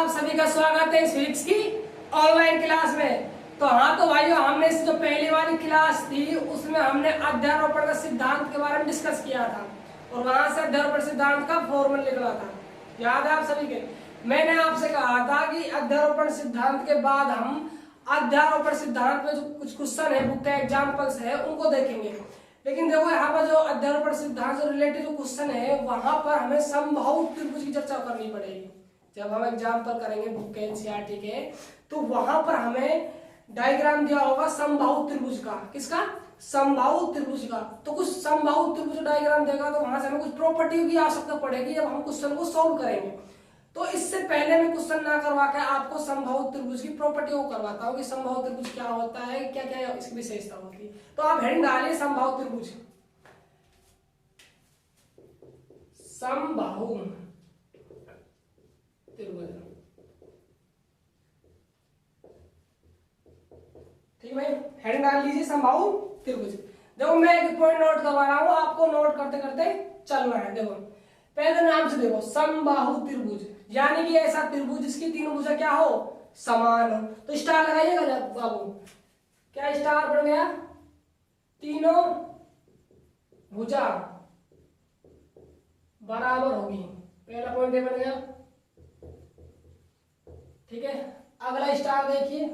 आप सभी का स्वागत है इस फिजिक्स की ऑनलाइन क्लास में। तो हाँ तो भाइयों, हमने इस जो पहली वाली क्लास थी उसमें हमने अध्यारोपण का सिद्धांत के बारे में डिस्कस किया था और वहां से अध्यारोपण सिद्धांत का फॉर्मूला निकला था। याद है आप सभी के? मैंने आपसे कहा था कि अध्यारोपण सिद्धांत के बाद हम अध्यारोपण सिद्धांत में जो कुछ क्वेश्चन है, बुक के एग्जाम्पल्स है, उनको देखेंगे। लेकिन देखो यहाँ पर जो अध्यारोपण सिद्धांत से रिलेटेड जो क्वेश्चन है वहां पर हमें समबाहु त्रिभुज की चर्चा करनी पड़ेगी। जब हम एग्जाम्पल करेंगे बुक के एनसीईआरटी के, तो वहां पर हमें डायग्राम दिया होगा समबाहु त्रिभुज का। किसका? समबाहु त्रिभुज का। तो कुछ समबाहु त्रिभुज डायग्राम देगा तो वहां से हमें कुछ प्रॉपर्टी की आवश्यकता पड़ेगी जब हम क्वेश्चन को सॉल्व करेंगे। तो इससे पहले मैं क्वेश्चन ना करवा के आपको समबाहु त्रिभुज की प्रॉपर्टी को करवाता हूँ कि समबाहु त्रिभुज क्या होता है, क्या क्या इसकी विशेषता होती है। तो आप हेडिंग डालिए समबाहु त्रिभुज। समबाहु त्रिभुज, ठीक है भाई, हेडिंग डाल लीजिए समबाहु त्रिभुज। देखो मैं एक पॉइंट नोट करवा रहा हूं, आपको नोट करते करते चलना है। देखो पहले नाम से देखो, समबाहु त्रिभुज यानी कि ऐसा त्रिभुज जिसकी तीनों भुजा क्या हो, समान हो। तो स्टार लगाइएगा बाबू। क्या स्टार बन गया? तीनों भुजा बराबर होगी, पहला पॉइंट ये बन गया। ठीक है, अगला स्टार देखिए,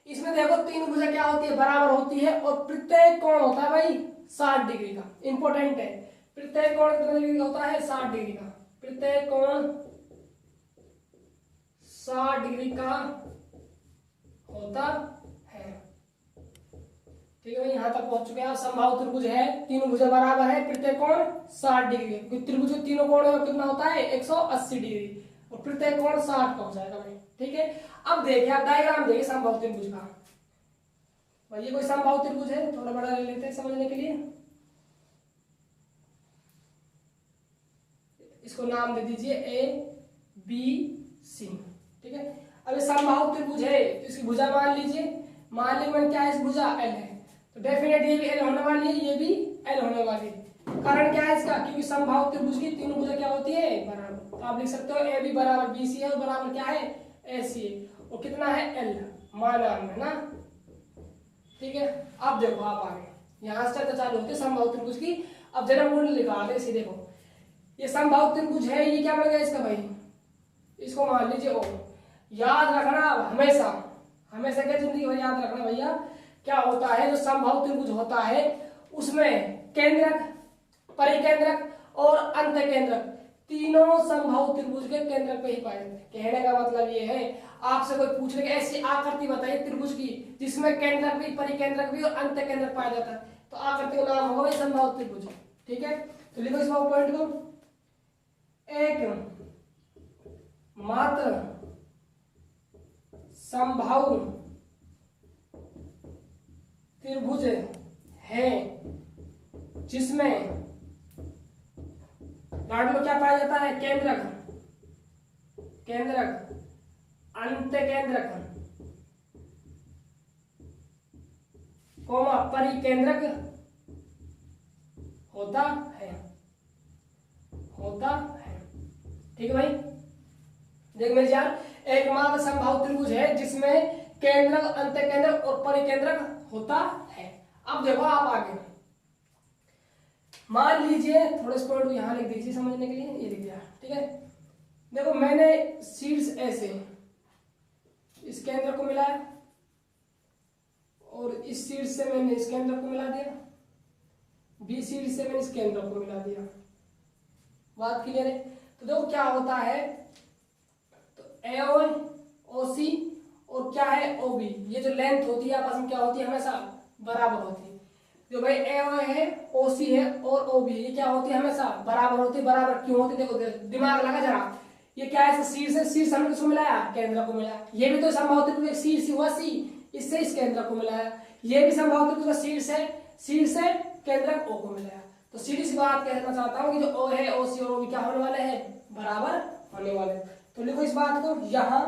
इसमें देखो तीन भुजा क्या होती है, बराबर होती है और प्रत्येक कोण होता है भाई 60 डिग्री का। इंपॉर्टेंट है, प्रत्येक कोण कितने डिग्री का होता है? 60 डिग्री का। प्रत्येक कोण 60 डिग्री का होता है। ठीक है भाई, यहां तक पहुंच चुके हैं आप। समबाहु त्रिभुज है, तीनों भुजा बराबर है, प्रत्येक कोण 60 डिग्री। त्रिभुज के तीनों कोण में कितना होता है? 180 डिग्री और प्रत्येक कोण 60 का हो जाएगा भाई। ठीक है, अब देखिए आप डायग्राम देखिए समबाहु त्रिभुज का। भाई ये कोई समबाहु त्रिभुज है, थोड़ा बड़ा ले लेते हैं समझने के लिए। इसको नाम दे दीजिए ए बी सी। ठीक है, अब ये समबाहु त्रिभुज है तो इसकी भुजा मान लीजिए। मान लीजिए क्या है? इस भुजा एल है तो डेफिनेट ये भी एल होने वाली है, ये भी एल होने वाली है। कारण क्या है इसका? क्योंकि समबाहु त्रिभुज की तीनों भुजा क्या होती है? बराबर। तो आप लिख सकते हो ए बी बराबर बी सी है और बराबर क्या है? ए सी है। और कितना है? एल माना है ना। ठीक है, अब देखो आप आगे यहां से चर्चा चालू होती है समबाहु त्रिभुज की। अब जरा मूल निकाल दे। देखो ये समबाहु त्रिभुज है, ये क्या बन गया इसका भाई? इसको मान लीजिए ओ। याद रखना हमेशा, हमेशा क्या जिंदगी में याद रखना भैया, क्या होता है जो समबाहु त्रिभुज होता है उसमें केंद्रक, परिकेंद्रक और अंतकेंद्रक तीनों समबाहु त्रिभुज के केंद्रक पे ही पाए जाते हैं। कहने का मतलब ये है, आपसे कोई पूछ ले कि ऐसी आकृति बताइए त्रिभुज की जिसमें केंद्रक भी, परिकेंद्रक भी और अंतकेंद्रक पाया जाता है, तो आकृति का नाम होगा भाई समबाहु त्रिभुज। ठीक है, तो लिखो इस पॉइंट को। एक मात्र समबाहु त्रिभुज है जिसमें में क्या पाया जाता है? केंद्रक, केंद्रक, अंतकेंद्रक, कोमा परिकेंद्रक होता है, होता है। ठीक है भाई, देख मेरे यार, एकमात्र समबाहु त्रिभुज है जिसमें केंद्रक, अंतकेंद्रक और परिकेंद्रक होता है। अब देखो आप आगे मान लीजिए, थोड़े से पॉइंट यहां लिख दीजिए समझने के लिए, ये लिख दिया। ठीक है, देखो मैंने शीर्ष ऐसे इस केंद्र को मिलाया और इस शीर्ष से मैंने इस केंद्र को मिला दिया, बी शीर्ष से मैंने इस केंद्र को मिला दिया। बात क्लियर है? तो देखो क्या होता है, तो ए ओ सी और क्या है ओ बी, ये जो लेंथ होती है आपस में क्या होती है? हमेशा बराबर होती है। जो भाई ए है, ओ सी है और ओ बी, ये क्या होती है? हमेशा बराबर होती है। बराबर क्यों होती है? देखो दिमाग लगा जरा, ये क्या है? शीर्ष से शीर्ष हमने किसको मिलाया? केंद्र को मिलाया। ये भी तो समबाहु त्रिभुज का शीर्ष हुआ सी, इससे इस केंद्र को मिलाया। ये भी समबाहु त्रिभुज का शीर्ष है, शीर्ष से केंद्र ओ को मिलाया। तो सीधी सी बात कहना चाहता हूं कि जो ओ है, ओ सी और ओ बी क्या होने वाले हैं? बराबर होने वाले। तो लिखो इस बात को, यहां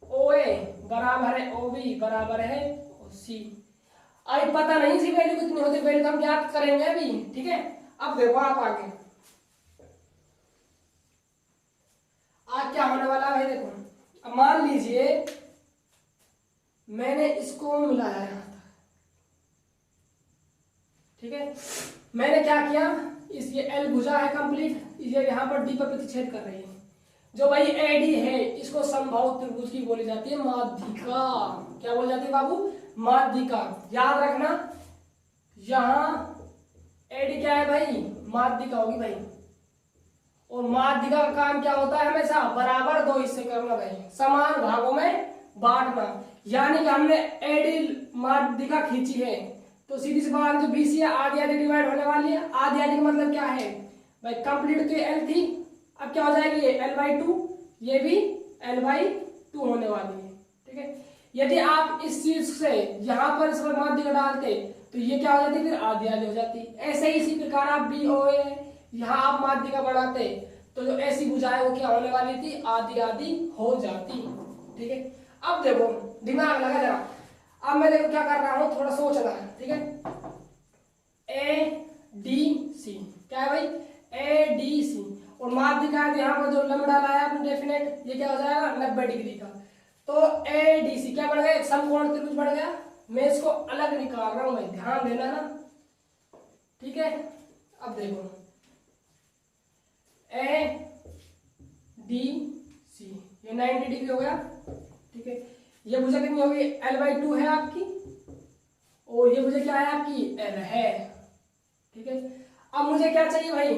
ओ ए बराबर है ओ बी बराबर है ओ सी। अभी पता नहीं इसकी वैल्यू कितनी होती है, वैल्यू हम ज्ञात करेंगे अभी। ठीक है, अब देखो आप आगे आज क्या होने वाला है देखो, अब मान लीजिए मैंने इसको मिलाया यहाँ तक, ठीक है, मैंने क्या किया, इस ये एल भुजा है कंप्लीट, ये यहाँ पर डी पर प्रतिच्छेद कर रही है, जो भाई एडी है इसको समबाहु त्रिभुज की बोली जाती है माध्यिका। क्या बोली जाती है बाबू? माध्यिका। याद रखना यहाँ एडी क्या है भाई? माध्यिका होगी भाई। और माध्यिका का काम क्या होता है? हमेशा बराबर दो हिस्से करना भाई, समान भागों में बांटना। यानी कि हमने एडी माध्यिका खींची है तो सीधी सी बात, जो बीसी है आधी आधी डिवाइड होने वाली है। आधी आधी का मतलब क्या है भाई? कंप्लीट तो एल थी, अब क्या हो जाएगी? ये L/2, ये भी L/2 होने वाली है, ठीक है। यदि आप इस चीज से यहाँ पर इस पर माध्यिका डालते तो ये क्या हो जाती, फिर आधी आधी हो जाती। ऐसे ही इसी प्रकार आप BOA यहाँ आप माध्यिका बढ़ाते तो जो ऐसी भुजा है वो क्या होने वाली थी? आधी आधी हो जाती, ठीक है। अब देखो दिमाग लगा जरा, अब मैं देखो क्या कर रहा हूँ, थोड़ा सोचना है, ठीक है। ADC क्या है भाई? ADC और माध्यिका है, यहाँ पर जो लंबा लाया आपने डेफिनेट, ये क्या हो जाएगा? 90 डिग्री का। तो ADC क्या बढ़ गया? समकोण त्रिभुज बढ़ गया। मैं इसको अलग निकाल रहा हूं भाई, ध्यान देना ना, ठीक है। अब देखो ADC ये 90 डिग्री हो गया, ठीक है। ये भुजा कितनी होगी? L/2 है आपकी, और ये भुजा क्या है आपकी? L है, ठीक है। अब मुझे क्या चाहिए भाई?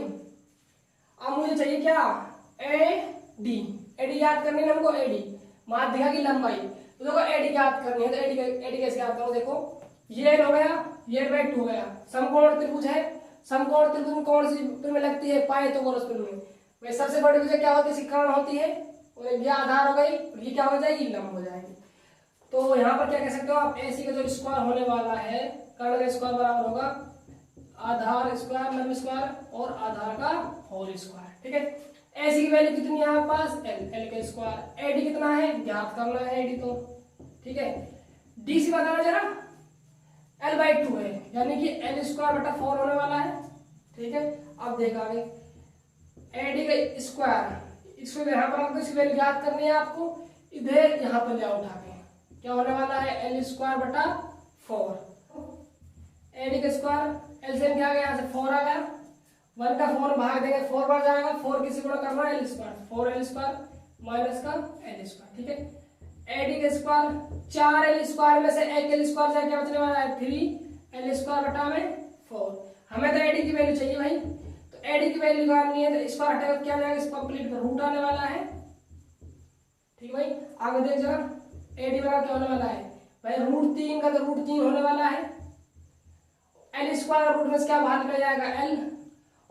अब मुझे चाहिए क्या? AD याद करनी है हमको, AD माध्यिका की लंबाई। तो देखो AD याद करनी है तो AD कैसे याद करो? देखो ये L हो गया, ये L/2 हो गया, समकोण त्रिभुज है। समकोण त्रिभुज में कौन सी में लगती है? पाइथागोरस में। वह सबसे बड़ी भुजा क्या होती है? इसकी कर्ण होती है, और ये आधार हो गई, और ये क्या हो जाएगी? लंब हो जाएगी। तो यहाँ पर क्या कह सकते हो आप? AC का जो स्क्वायर होने वाला है, कर्ण का स्क्वायर बराबर होगा आधार स्क्वायर, लंब स्क्वायर और आधार का होल स्क्वायर, ठीक है। AC की वैल्यू कितनी है आपके पास? L का स्क्वायर। AD कितना है? ज्ञात करना है AD तो, ठीक है। DC बताना जरा, L/2 है, यानी कि L²/4 होने वाला है, ठीक है। अब देखा आगे AD का स्क्वायर, इसको यहाँ पर आपको इसकी वैल्यू ज्ञात करनी है आपको, इधर यहाँ पर ले आओ उठा के, क्या होने वाला है? L²/4। AD का स्क्वायर, एलसीएम क्या आ गया? यहाँ से 4 आ गया, 1 का 4 भाग देंगे 4 बढ़ जाएगा, 4 किसी गुणा करना है L², 4L² माइनस का L², ठीक है। AD का स्क्वायर 4L² में से 1L² जाए क्या बचने वाला है? 3L²/4। हमें तो AD की वैल्यू चाहिए भाई, तो AD की वैल्यू निकालनी है तो स्क्वायर हटेगा क्या जाएगा? इस कंप्लीट का रूट आने वाला है, ठीक भाई। आगे देख जरा AD वाला क्या होने वाला है भाई? √3 का तो √3 होने वाला है। L² रूट में से क्या बाहर निकल जाएगा? L,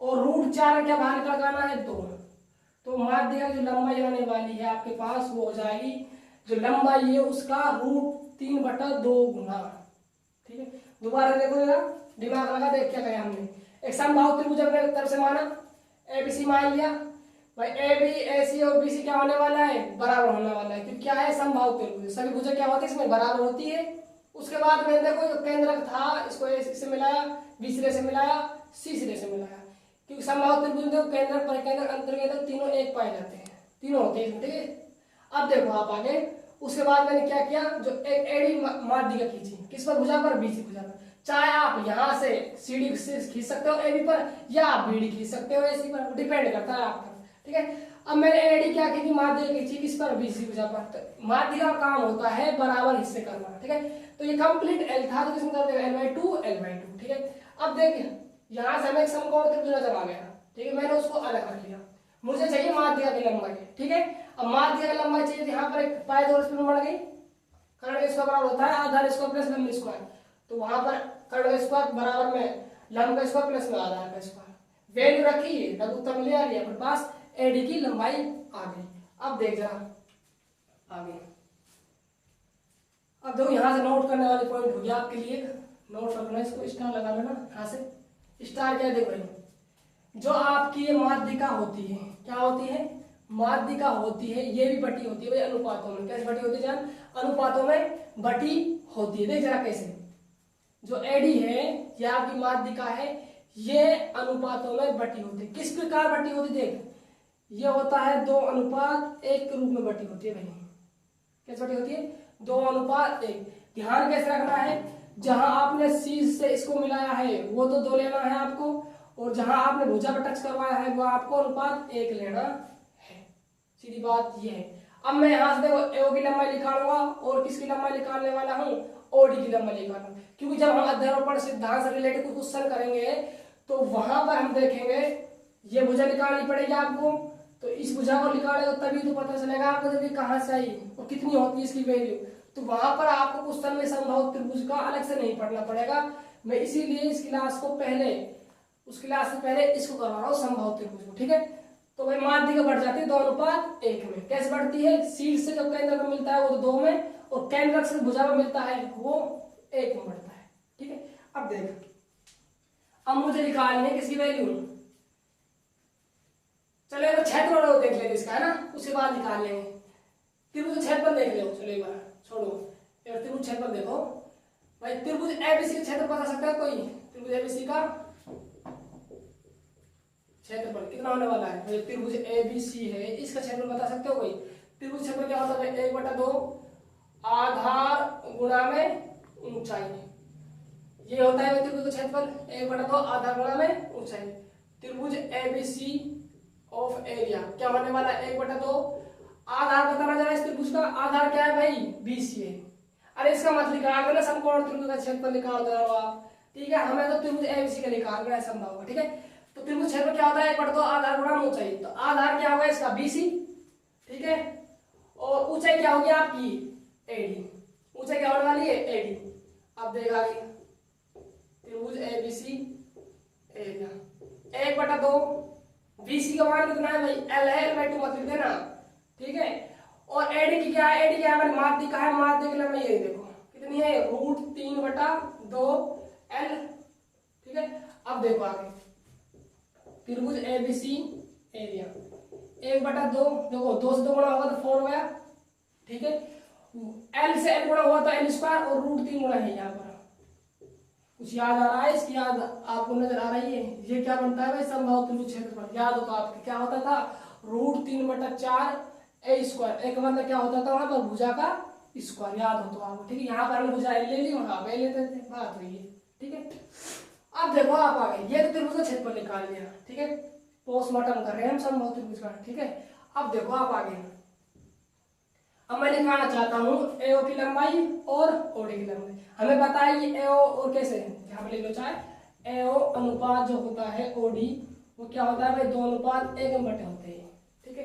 और √4 का क्या बाहर निकल जाना है? 2। तो माध्यिका की जो लंबाई आने वाली है आपके पास वो हो जाएगी, जो लंबाई है उसका √3/2 गुना, ठीक है। दोबारा देखो जरा, दिमाग लगा, देख क्या कहा हमने। एक समबाहु त्रिभुज अपने तरफ से माना, ABC मान लिया भाई। AB AC और BC क्या होने वाला है? बराबर होने वाला है, क्योंकि क्या है? समबाहु त्रिभुज, सभी भुजा क्या होती है इसमें? बराबर होती है। उसके बाद में देखो जो केंद्रक था इसको A से मिलाया, B सिरे से मिलाया, C सिरे से मिलाया, क्योंकि समबाहु त्रिभुज में केंद्रक परिकेंद्रक अंतर्केंद्रक तीनों एक पाए जाते हैं, तीनों होते हैं, ठीक है। अब देखो आप आगे, उसके बाद मैंने क्या किया? जो एक AD माध्यिका खींची, किस पर? भुजा पर, BC भुजा पर। चाहे आप यहाँ से CD से खींच सकते हो AB पर, या आप BD खींच सकते हो AC पर, डिपेंड करता है आप पर, ठीक है। अब मैंने AD क्या खींची? माध्यिका खींची, किस पर? BC भुजा पर। तो माध्यिका का काम होता है बराबर हिस्से करना, ठीक है। तो ये कंप्लीट L था तो किसमें कर देगा? L/2, ठीक है। अब देखिए यहाँ से हमें एक समकोण त्रिभुज नजर आ गया, ठीक है। मैंने उसको अलग रख लिया, मुझे चाहिए माध्यिका की लंबाई, ठीक है। अब माध्यिका की लंबाई चाहिए तो यहाँ पर एक पाइथागोरस प्रमेय बन गई, कर्ण का स्क्वायर बराबर होता है आधार स्क्वायर प्लस लंब स्क्वायर। तो वहां पर कर्ण का स्क्वायर बराबर में लंब का स्क्वायर प्लस में आधार का स्क्वायर, वैल्यू रखी, लघुत्तम ले आ रही है अपने पास, AD की लंबाई आ गई। अब देख जरा आगे, अब देखो यहाँ से नोट करने वाले पॉइंट हो गया आपके लिए, नोट करना, इसको स्टार लगा लेना यहाँ से। स्टार क्या है? देखो भाई, जो आपकी ये माध्यिका होती है, क्या होती है? माध्यिका होती है, ये भी बटी होती है भाई अनुपातों में। कैसे बटी होती है जान? अनुपातों में बटी होती है। देख जरा कैसे, जो AD है ये आपकी माध्यिका है, ये अनुपातों में बटी होती है। किस प्रकार बटी होती? देख, ये होता है 2:1 के रूप में बटी होती है भाई। कैसे बटी होती है? 2:1। ध्यान कैसे रखना है, जहां आपने सी से इसको मिलाया है वो तो 2 लेना है आपको, और जहां आपने भुजा पर टच करवाया है वो आपको 1:1 लेना है। सीधी बात ये है। अब मैं यहां से देखो एओ की लंबाई निकालूंगा और किसकी लंबाई निकालने वाला हूं? ओडी की लंबाई निकालूंगा, क्योंकि जब हम अध्यारोपण सिद्धांत से रिलेटेड कुछ क्वेश्चन करेंगे तो वहां पर हम देखेंगे ये भुजा निकालनी पड़ेगी आपको, तो इस भुजा को निकालेगा तभी तो पता चलेगा आपको जब ये कहां से आई और कितनी होती है इसकी वैल्यू। तो वहां पर आपको क्वेश्चन में समबाहु त्रिभुज का अलग से नहीं पढ़ना पड़ेगा। मैं इसीलिए इस क्लास को पहले, उस क्लास से पहले इसको करवा रहा हूँ समबाहु त्रिभुज को, ठीक है। तो भाई माध्यिका बढ़ जाती है 2:1 में। कैसे बढ़ती है? शीर्ष से जब केंद्र में मिलता है वो तो 2 में, और केंद्र से भुजा में मिलता है वो 1 में बढ़ता है, ठीक है। अब देख, अब मुझे निकालनी है किसकी वैल्यू? चलो एक बार क्षेत्रफल देख लेते इसका, है ना, उसके बाद निकाल लेंगे। त्रिभुज क्षेत्रफल देख लो, चलो एक बार छोड़ो, एक बार त्रिभुज क्षेत्रफल देखो भाई। त्रिभुज एबीसी का क्षेत्रफल बता सकता है कोई? त्रिभुज एबीसी का क्षेत्रफल कितना होने वाला है? भाई त्रिभुज एबीसी है, इसका क्षेत्रफल बता सकते हो कोई? त्रिभुज क्षेत्रफल क्या होता है? 1/2 आधार गुणा में ऊंचाई, ये होता है त्रिभुज का क्षेत्रफल। 1/2 आधार गुणा में ऊंचाई। त्रिभुज एबीसी ऑफ एरिया क्या होने वाला है? 1/2। आधार बताना जरा इस त्रिभुज का, आधार क्या है भाई? बीसी है। अरे इसका मत निकाल देना समकोण त्रिभुज का क्षेत्रफल निकाल दो आप, ठीक है। हमें तो त्रिभुज एबीसी का निकालना है समबाहु का, ठीक है। तो त्रिभुज क्षेत्रफल क्या होता है? 1/2 आधार गुणा ऊंचाई। तो आधार क्या होगा इसका? बीसी, ठीक है। और ऊंचाई क्या होगी आपकी? एडी। ऊंचाई क्या होने वाली है? एडी। अब देखा त्रिभुज एबीसी एरिया 1/2, बीसी का मान कितना है भाई? एल है, L/2 मत लिख देना, ठीक है। और एडी की क्या है? एडी क्या है हमारी? माध्यिका है। माध्यिका की लंबाई ये देखो कितनी है? √3/2 L, ठीक है। अब देखो आगे त्रिभुज एबीसी एरिया 1/2, देखो 2 से 2 गुणा होगा तो 4 हो गया, ठीक है। L से L गुणा हुआ तो L स्क्वायर, और √3 गुणा है यहाँ पर। कुछ याद आ रहा है? इसकी याद आपको नजर आ रही है? ये क्या बनता है भाई? समबाहु त्रिभुज क्षेत्रफल। याद हो तो आपको क्या होता था? √3/4 A स्क्वायर। एक मतलब क्या होता था वहां पर? भुजा का स्क्वायर। याद हो तो आपको, ठीक है। यहाँ पर हमने भुजा L ले ली, वहां पे लेते थे, बात हुई है, ठीक है। अब देखो आप आगे, ये तो त्रिभुज का क्षेत्रफल निकाल लिया, ठीक है। पोस्टमार्टम कर रहे हैं हम समबाहु त्रिभुज का, ठीक है। अब देखो आप आगे, अब मैं निकालना चाहता हूँ एओ की लंबाई और ओडी की लंबाई। हमें पता है कि एओ और कैसे, यहाँ पर लिख लो चाहे, एओ अनुपात जो होता है ओडी वो क्या होता है भाई? 2:1 में बटे होते हैं, ठीक है।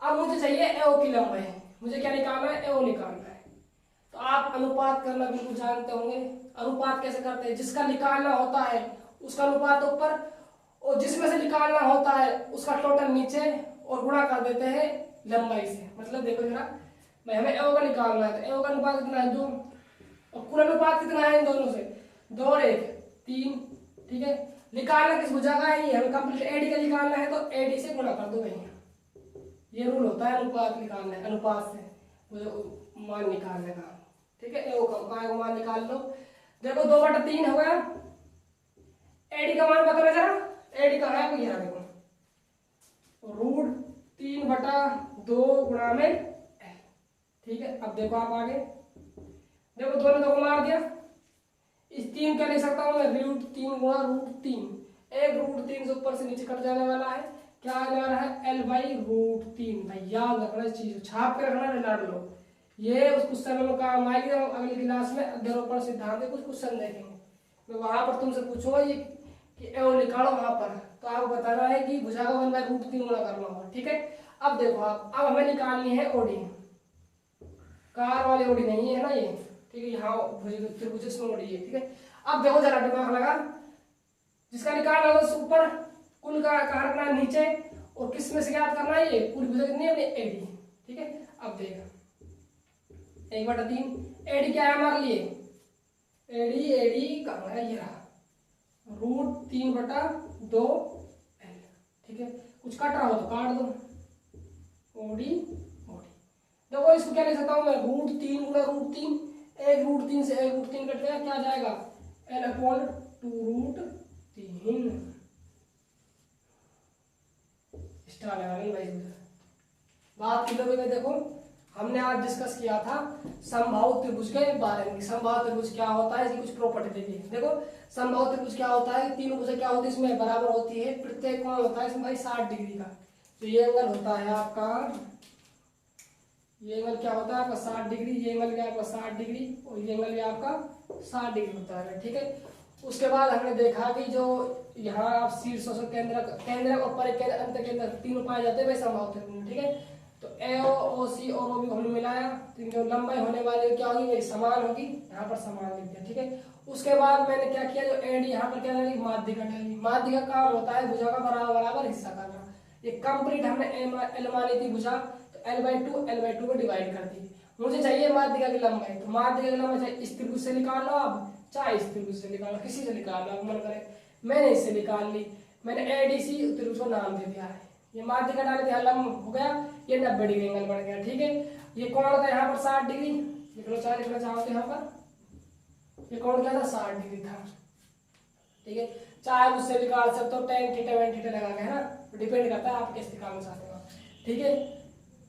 अब मुझे चाहिए एओ की लंबाई। मुझे क्या निकालना है? एओ निकालना है। तो आप अनुपात करना बिल्कुल जानते होंगे। अनुपात कैसे करते हैं? जिसका निकालना होता है उसका अनुपात ऊपर, और जिसमें से निकालना होता है उसका टोटल नीचे, और गुणा कर देते हैं लंबाई से। मतलब देखो जरा, मैं हमें एओ का निकालना है, तो एओ का अनुपात कितना है? 2, और कुल अनुपात कितना है इन दोनों से? 2 और 1 3, ठीक है। निकालना किस भुजा का है? ये हमें कंप्लीट एडी का निकालना है, तो एडी से गुणा कर दो भाई। ये रूल होता है अनुपात निकालने, अनुपात से मान निकालने का, ठीक है। एओ का मान निकाल लो। देखो 2/3 हो गया। एडी का मान बताना जरा, एडी का है यहाँ देखो, √3/2 गुणा में L, ठीक है। अब देखो आप आगे, देखो 2 ने 2 को मार दिया, इस 3 का लिख सकता हूँ मैं √3 गुणा √3। एक √3 से ऊपर से नीचे कट जाने वाला है, क्या आने वाला है? L/√3। भाई याद रखना इस चीज को, छाप के रखना, लड़ लो। ये उस क्वेश्चन में काम आएगी जब हम अगली क्लास में अध्यारोपण सिद्धांत के कुछ क्वेश्चन देखेंगे। मैं वहां पर तुमसे पूछूंगा ये कि एओ निकालो वहां पर, तो आपको बताना है कि भुजा का 1/√3 गुणा करना होगा, ठीक है। अब देखो आप, अब हमें निकालनी है ओडी। कार वाली ओडी नहीं है ना ये, ठीक है। यहाँ त्रिभुज में ओडी है, ठीक है। अब देखो जरा दिमाग लगा, जिसका निकालना होगा ऊपर, कुल का रखना है नीचे, और किस में से ज्ञात करना है? ये पूरी भुजा कितनी है? एडी, ठीक है। अब देखो 1/3 एडी क्या है हमारे लिए? एडी कहाँ है? ये रहा, √3/2 L, ठीक है। कुछ काट रहा हो तो काट दो, ओडी ओडी। देखो इसको क्या लिख सकता हूँ मैं? √3 गुणा √3, एक √3 से एक √3 कट गया, क्या जाएगा? L/2√3। एक्स्ट्रा लगाएंगे भाई। बात की लोगे देखो, हमने आज डिस्कस किया था समबाहु त्रिभुज के बारे में। समबाहु त्रिभुज क्या होता है, इसकी कुछ प्रॉपर्टी देखिए। देखो समबाहु त्रिभुज क्या होता है, तीन भुजा क्या होती है इसमें बराबर होती है, प्रत्येक कोण होता है इसमें भाई 60 डिग्री का। तो ये एंगल होता है आपका, ये एंगल क्या होता है आपका 60 डिग्री, ये एंगल क्या आपका 60 डिग्री और ये एंगल भी आपका 60 डिग्री होता है, ठीक है। उसके बाद हमने देखा कि जो यहाँ आप शीर्ष और केंद्र और परिकेंद्र अंत केंद्र तीनों पाए जाते हैं वैसे समबाहु त्रिभुज में, ठीक है। तो ए ओ सी और ओ भी हमने मिलाया, तो जो लंबाई होने वाली क्या होगी मेरी समान होगी, यहाँ पर समान लिख दिया, ठीक है। उसके बाद मैंने क्या किया, जो एडी यहाँ पर क्या डाली, माध्यिका डाली। माध्यिका का काम होता है भुजा का बराबर बराबर हिस्सा करना। ये कंप्लीट हमने एल मानी थी भुजा, तो L/2 को डिवाइड कर दी। मुझे चाहिए माध्यिका की लंबाई, तो माध्यिका की लंबाई चाहे इस त्रिभुज से निकाल लो आप, चाहे इस त्रिभुज से निकाल लो, किसी से निकाल लो आप मन करे। मैंने इससे निकाल ली, मैंने एडीसी त्रिभुज को नाम दे दिया है। ये माध्यिका डाल दिया, लंब हो गया, ये 90 डिग्री एंगल बन गया, ठीक है। ये कोण था यहाँ पर 60 डिग्री, लिख लो चाहे लिखना चाहो तो यहाँ पर ये कोण क्या था 60 डिग्री था, ठीक है। चाहे उससे निकाल सकते हो tan थीटा tan थीटा लगा के, है ना, डिपेंड करता है आप कैसे निकालना चाहते हो, ठीक है।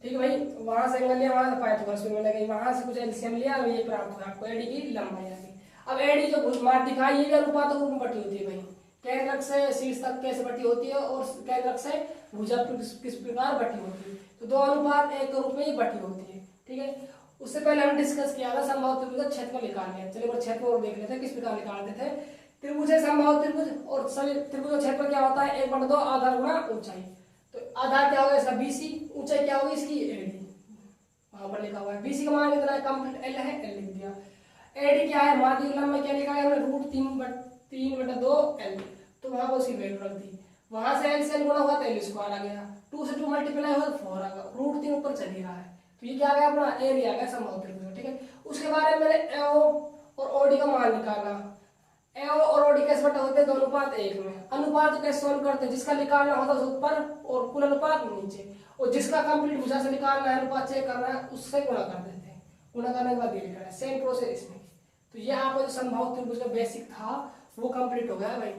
ठीक है भाई, वहां से एंगल लिया, वहां से पाइथागोरस में लगे, वहां से कुछ एलसीएम लिया और ये प्राप्त हुआ आपको एडी की लंबाई आ गई। अब एडी जो माध्यिका ये भी अनुपातों में बटी होती है भाई, केंद्रक से शीर्ष तक कैसे बटी होती है और केंद्रक से भुजा किस प्रकार बटी होती है, तो 2 अनुपात 1 के रूप में ही बटी होती है, ठीक है। उससे पहले हमने डिस्कस किया था समबाहु त्रिभुज का क्षेत्रफल निकालने, चलिए वो क्षेत्रफल देख लेते हैं किस प्रकार निकालते थे। त्रिभुज है समबाहु त्रिभुज, और सभी त्रिभुज का क्षेत्रफल क्या होता है 1/2 आधार गुणा ऊंचाई। तो आधार क्या होगा इसका BC, ऊंचाई क्या होगी इसकी AD, वहां पर लिखा हुआ है। BC का मान कितना है, कंप्लीट L है, L लिख दिया। AD क्या है, माध्यिका लंबाई क्या निकाला हमने, √3/2 L, तो वहां पर उसकी वैल्यू रख दी। वहां से L से L गुणा हुआ तो L स्क्वायर आ गया, 2 से 2 मल्टीप्लाई हुआ तो 4 आ गया, √3 ऊपर चल ही रहा है, तो ये क्या आ गया अपना एरिया आ गया समबाहु त्रिभुज, ठीक है। उसके बारे में मैंने AO और OD का मान निकाला। AO और OD कैसे बटे होते हैं, 2 अनुपात 1 में। अनुपात कैसे सॉल्व करते हैं, जिसका निकालना होता है ऊपर और कुल अनुपात नीचे, और जिसका कंप्लीट भुजा से निकालना है अनुपात चेक करना है उससे गुणा कर देते हैं, गुणा करने के बाद ये लिखना है, सेम प्रोसेस इसमें। तो ये आपका जो समबाहु त्रिभुज का बेसिक था वो कंप्लीट हो गया भाई।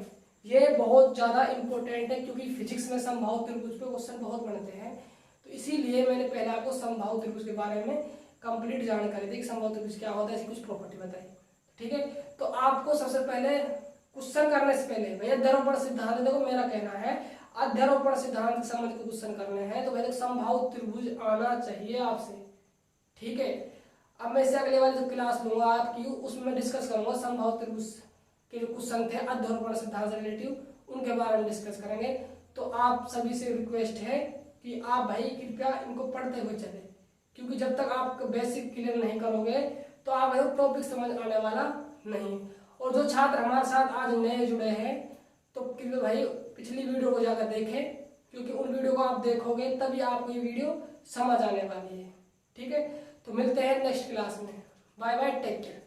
ये बहुत ज्यादा इंपॉर्टेंट है क्योंकि फिजिक्स में समबाहु त्रिभुज पे क्वेश्चन बहुत बनते हैं, तो इसीलिए मैंने पहले आपको समबाहु त्रिभुज के बारे में कंप्लीट जानकारी दी कि समबाहु त्रिभुज क्या होता है, ऐसी कुछ प्रॉपर्टी बताई, ठीक है। तो आपको सबसे पहले क्वेश्चन करने से पहले भैया अध्यारोपण सिद्धांत, देखो मेरा कहना है अध्यारोपण सिद्धांत से संबंधित क्वेश्चन करने हैं तो पहले समबाहु त्रिभुज आना चाहिए आपसे, ठीक है। अब मैं इससे अगले वाली जो क्लास लूंगा आपकी उसमें डिस्कस करूंगा समबाहु त्रिभुज के जो क्वेश्चन थे अध्यारोपण सिद्धांत से रिलेटिव, उनके बारे में डिस्कस करेंगे। तो आप सभी से रिक्वेस्ट है कि आप भाई कृपया इनको पढ़ते हुए चले, क्योंकि जब तक आप बेसिक क्लियर नहीं करोगे तो आप टॉपिक समझ आने वाला नहीं। और जो छात्र हमारे साथ आज नए जुड़े हैं तो कृपया भाई पिछली वीडियो को जाकर देखें, क्योंकि उन वीडियो को आप देखोगे तभी आपको ये वीडियो समझ आने वाली है, ठीक है। तो मिलते हैं नेक्स्ट क्लास में, बाय बाय, टेक केयर।